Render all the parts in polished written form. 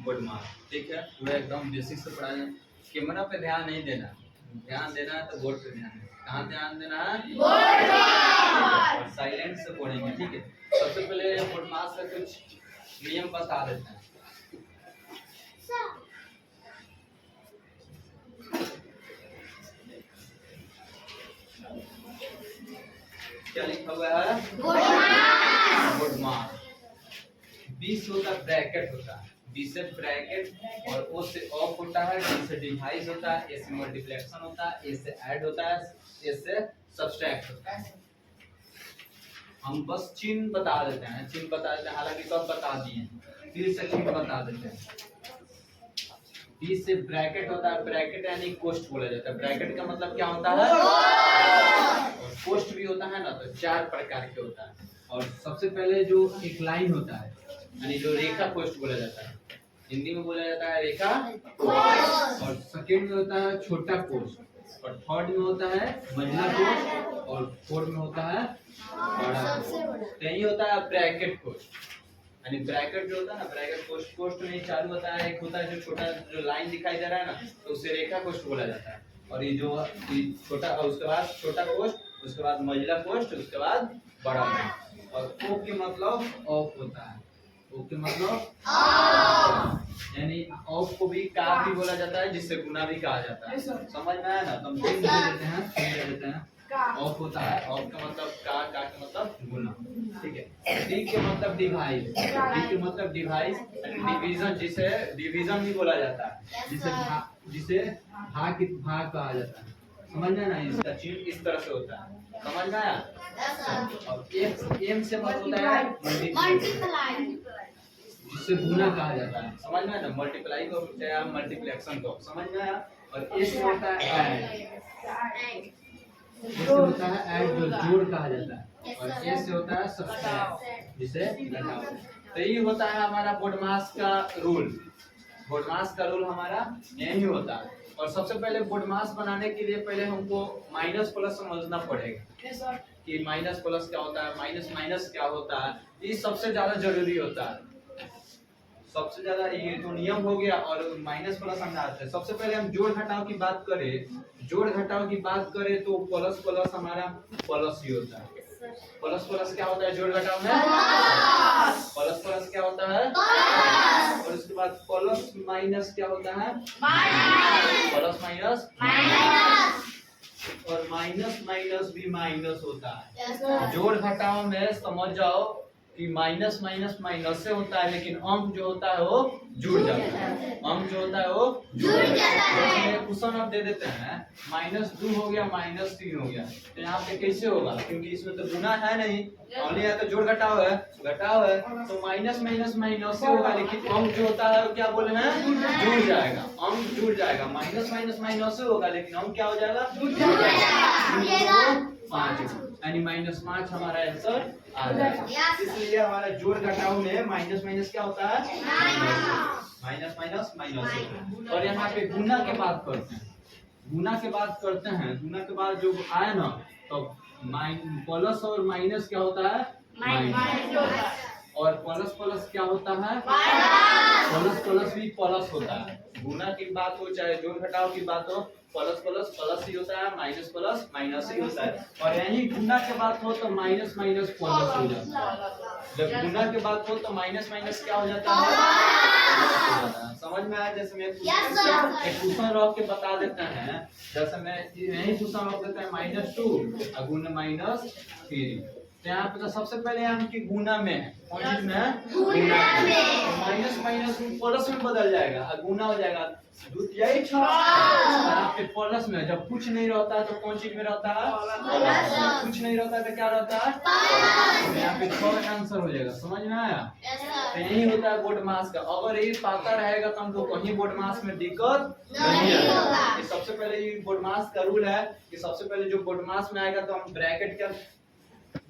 Board mark. ठीक है, पूरा एकदम बेसिक से पढ़ा जाए। कैमरा पे ध्यान नहीं देना, ध्यान देना है तो बोर्ड पे ध्यान देना। कहाँ ध्यान देना है? बोर्ड पर। और साइलेंट से पढ़ेंगे। ठीक है, सबसे पहले बोर्ड मार्क का कुछ नियम बता देते हैं। क्या लिखा हुआ है? Board mark. बी से होता है ब्रैकेट होता है, बी से ब्रैकेट, और ओ से ऑफ होता है, डी से डिवाइस होता है, ए से मल्टीप्लिकेशन होता है, ए से ऐड होता है, ए से सब्सट्रैक्ट होता है। हम बस चिन्ह बता देते हैं, चिन्ह बता देते हैं, हालांकि सब बता दिए, फिर से चिन्ह बता देते हैं। बी से ब्रैकेट होता है, ब्रैकेट यानी कोष्ठ बोला जाता है। ब्रैकेट का मतलब क्या होता है? और कोष्ठ भी होता है ना, तो 4 प्रकार के होता है। और सबसे पहले जो एक लाइन होता है, यानी जो रेखा कोष्ठ बोला जाता है, हिंदी में बोला जाता है रेखा कोष्ठ। और सेकंड में होता है छोटा कोष्ठ, और थर्ड में होता है मझला कोष्ठ, और फोर्थ में होता है बड़ा कोष्ठ। यही होता है ब्रैकेट कोष्ठ। यानी ब्रैकेट जो होता है ना, ब्रैकेट कोष्ठ, कोष्ठ में चालू होता है, एक होता है जो छोटा जो लाइन दिखाई दे रहा है ना, तो उसे रेखा कोष्ठ बोला जाता है। और ये जो छोटा, उसके बाद छोटा कोष्ठ, उसके बाद मझला कोष्ठ, उसके बाद बड़ा कोष्ठ। और ओ के मतलब ऑफ होता है, ओ के मतलब यानी ऑफ को भी का भी बोला जाता है, जिससे गुना भी कहा जाता है। समझ में आया ना? तो हम तीन दे देते हैं। ऑफ होता है, ऑफ का मतलब का का मतलब गुना। ठीक है, डी के मतलब डिवाइस, डी के मतलब डिवाइस, डिवीजन, जिसे डिवीजन भी बोला जाता है, जिसे भाग कहा जाता है। समझ में ना? इसका चिन्ह इस तरह से होता है। समझ में आया? और एम से मतलब होता है मल्टीप्लाई, जिससे गुना कहा जाता है। समझ में आया ना? मल्टीप्लाई को या मल्टीप्लिकेशन को। समझ में आया? और एस से होता है ऐड, इससे होता है ऐड, जो जोड़ कहा जाता है। और ए से होता है सब्सट्रैक्ट, जिसे घटाओ। तो ये होता है हमारा बोर्ड मास का रूल। बोर्ड मास का रूल हमारा यही होता है। और सबसे पहले बोर्ड मास बनाने के लिए पहले हमको माइनस प्लस समझना पड़ेगा कि माइनस प्लस क्या होता है, माइनस माइनस क्या होता है। ये सबसे ज्यादा जरूरी होता है, सबसे ज्यादा ये तो नियम हो गया। और माइनस प्लस हम डालते हैं। सबसे पहले हम जोड़ घटाव की बात करें, जोड़ घटाव की बात करें तो प्लस प्लस हमारा प्लस ही होता है। प्लस प्लस क्या होता है जोड़ घटाव में? प्लस प्लस क्या होता है? और उसके बाद प्लस माइनस क्या होता है? प्लस माइनस, और माइनस माइनस भी माइनस होता है। जोड़ घटाव में समझ जाओ कि माइनस माइनस माइनस से होता है, लेकिन अंक जो होता है वो जुड़ जाता है। अंक जो होता है वो जुड़ जाता है। क्वेश्चन आप दे देते हैं, -2 हो गया, -3 हो गया, तो यहाँ पे कैसे होगा? क्योंकि इसमें तो गुना है नहीं, ओनली है तो जोड़ घटाव है, तो माइनस माइनस माइनस से होगा, लेकिन अंक जो होता है क्या बोले हैं? जुड़ जाएगा। अंक जुड़ जाएगा। माइनस माइनस माइनस से होगा, लेकिन अंक क्या हो जाएगा? जुड़ जाएगा। 5, यानी -5 हमारा आंसर आ जाएगा। इसलिए हमारा जोड़ घटाव में माइनस माइनस क्या होता है? Minus minus minus. और यहाँ पे गुना की बात करते हैं, गुना की बात करते हैं। गुना के बाद जो आए ना, तो प्लस और माइनस क्या होता है? माइनस। और प्लस प्लस क्या होता है? प्लस प्लस भी प्लस होता है। गुना की बात हो चाहे जोड़ घटाव की बात हो, प्लस प्लस प्लस ही होता है, माइनस प्लस माइनस ही होता है। और यही गुना के बात हो तो माइनस माइनस प्लस हो जाता है। जब गुना के बात हो तो माइनस माइनस क्या हो जाता है? समझ में आया? जैसे मैं एक क्वेश्चन रख के बता देते हैं, जैसे मैं यही क्वेश्चन रख देते हैं -2 गुना -3। तो यहाँ पे तो सबसे पहले हम की गुना में है, कौन चीज में है? गुना में। माइनस माइनस प्लस में बदल जाएगा, गुना हो जाएगा। यही यहाँ पे प्लस में जब कुछ नहीं रहता है तो कौन चीज में रहता है? कुछ नहीं रहता है तो क्या रहता है? तो यहाँ पे 6 आंसर हो जाएगा। समझ में आया? तो यही होता है बोर्ड मास का। अगर ये पता रहेगा तो हमको कहीं बोर्ड मास में दिक्कत नहीं आएगा। सबसे पहले ये बोर्ड मास का रूल है कि सबसे पहले जो बोर्ड मास में आएगा तो हम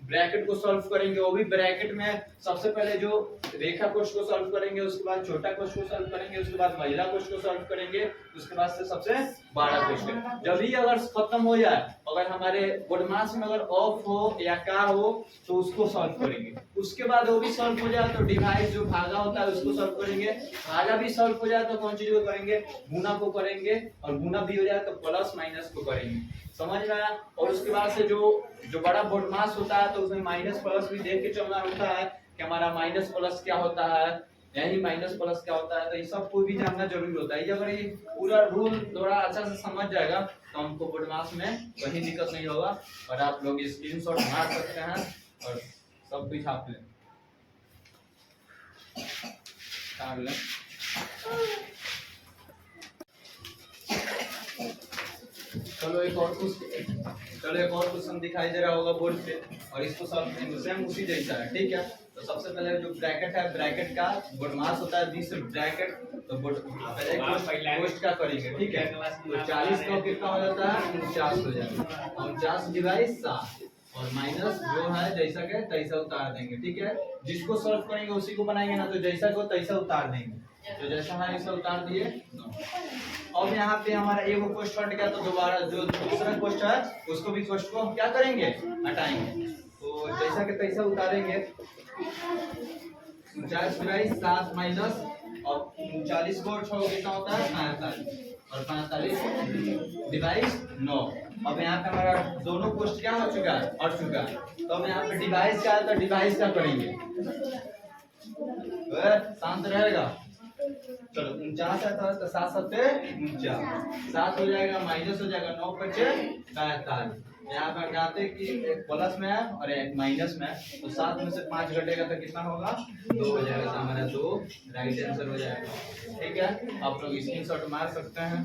ब्रैकेट को सॉल्व करेंगे, वो भी ब्रैकेट में सबसे पहले जो रेखा कोश को सॉल्व करेंगे, उसके बाद छोटा कोश को सॉल्व करेंगे, उसके बाद महिला कोश को सॉल्व करेंगे, उसके बाद से सबसे बड़ा क्वेश्चन। जब ही अगर खत्म हो जाए, अगर हमारे बोडमास में अगर ऑफ हो या का हो तो उसको सॉल्व करेंगे। उसके बाद वो भी सॉल्व हो जाए तो डिवाइड जो भागा होता है उसको सॉल्व करेंगे। भागा भी सॉल्व हो जाए तो कौन चीज को करेंगे, गुना को करेंगे, और गुना भी हो जाए तो प्लस माइनस को करेंगे। समझ में आया। और उसके बाद से जो बड़ा बोडमास होता है तो उसमें माइनस प्लस भी देख के चलना होता है कि हमारा माइनस प्लस क्या होता है, यानी माइनस प्लस क्या होता है, तो ये सब को भी जानना जरूरी होता है। अगर ये पूरा रूल थोड़ा अच्छा से समझ जाएगा तो हमको बोडमास में कहीं दिक्कत नहीं होगा। और आप लोग स्क्रीनशॉट मार सकते हैं और सब कुछ आप लें। चलो एक और क्वेश्चन दिखाई दे रहा होगा बोर्ड पे, और इसको सॉल्व करेंगे। सेम उसी जैसा है, ठीक है। तो सबसे पहले जो ब्रैकेट है, ब्रैकेट का बोडमास होता है 20 ब्रैकेट, तो पहले कोष्ट का करेंगे, ठीक है। तो 40 का कितना हो जाता है, 49 हो जाता है, और 49 डिवाइड 7, और माइनस जो है जैसा के तैसा उतार देंगे, ठीक है। जिसको सॉल्व करेंगे उसी को बनाएंगे ना, तो जैसा को तैसा उतार देंगे, तो जैसा है ऐसा उतार दिए। अब यहाँ पे हमारा एक क्वेश्चन हट गया, तो दोबारा जो दूसरा क्वेश्चन है उसको भी क्वेश्चन को हम क्या करेंगे, हटाएंगे। तो जैसा के तैसा उतारेंगे। 49 डिवाइड 7 माइनस, और 39 को 6 कितना होता है 45, और 45 डिवाइड 9। अब यहाँ पे हमारा दोनों क्वेश्चन क्या हो चुका है, हट चुका है। तो अब यहाँ पे डिवाइड क्या है, तो डिवाइड क्या करेंगे, शांत रहेगा। चलो 49 है तो 7 7 49, 7 हो जाएगा, माइनस हो जाएगा, 9 बचे 45। यहाँ पर कहते हैं कि एक प्लस में है और एक माइनस में है, तो 7 में से 5 घटेगा तो कितना होगा, 2 हो जाएगा। तो हमारा 2 राइट आंसर हो जाएगा, ठीक है। आप लोग स्क्रीनशॉट मार सकते हैं।